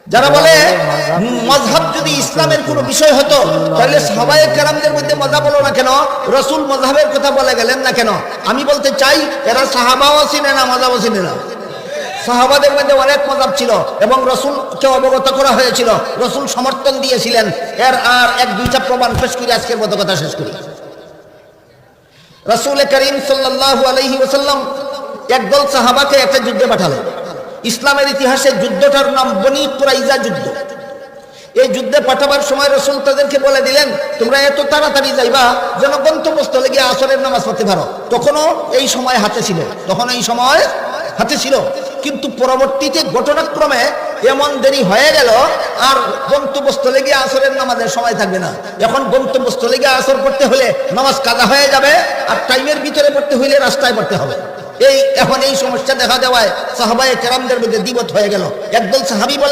যারা বলে মাযহাব যদি ইসলামের কোনো বিষয় হতো তাহলে সাহাবায়ে কেরামদের মধ্যে মাযহাব হলো না কেন, রাসূল মাযহাবের কথা বলে গেলেন না কেন? আমি বলতে চাই এরা সাহাবাও চিনে না, মাযহাবও চিনে না। সাহাবাদের মধ্যে অনেক মাযহাব ছিল এবং রাসূলকে অবগত করা হয়েছিল, রাসূল সমর্থন দিয়েছিলেন। এর আর এক দুইটা প্রমাণ পেশ করে আজকের মতো কথা শেষ করি। রাসূল করিম সাল্লাল্লাহু আলাইহি ওয়াসাল্লাম একদল সাহাবাকে একটা যুদ্ধে পাঠালেন। ইসলামের ইতিহাসে যুদ্ধটার নাম বনি কুরাইজা যুদ্ধ। এই যুদ্ধে পাঠাবার সময় রাসূল তাদেরকে বলে দিলেন, তোমরা এত তাড়াতাড়ি যাইবা যেন গন্তব্যস্থলে গিয়ে আসরের নামাজ পড়তে পারো। তখনও এই সময় হাতে ছিল, কিন্তু পরবর্তীতে ঘটনাক্রমে এমন দেরি হয়ে গেল আর গন্তব্যস্থলে গিয়ে আসরের নামাজের সময় থাকবে না। এখন গন্তব্যস্থলে গিয়ে আসর পড়তে হলে নামাজ কাজা হয়ে যাবে, আর টাইমের ভিতরে পড়তে হইলে রাস্তায় পড়তে হবে। এখন এই সমস্যা দেখা দেওয়ায় সাহাবায়ে কেরামদের মধ্যে দ্বিমত হয়ে গেল। একদল সাহাবী বললেন,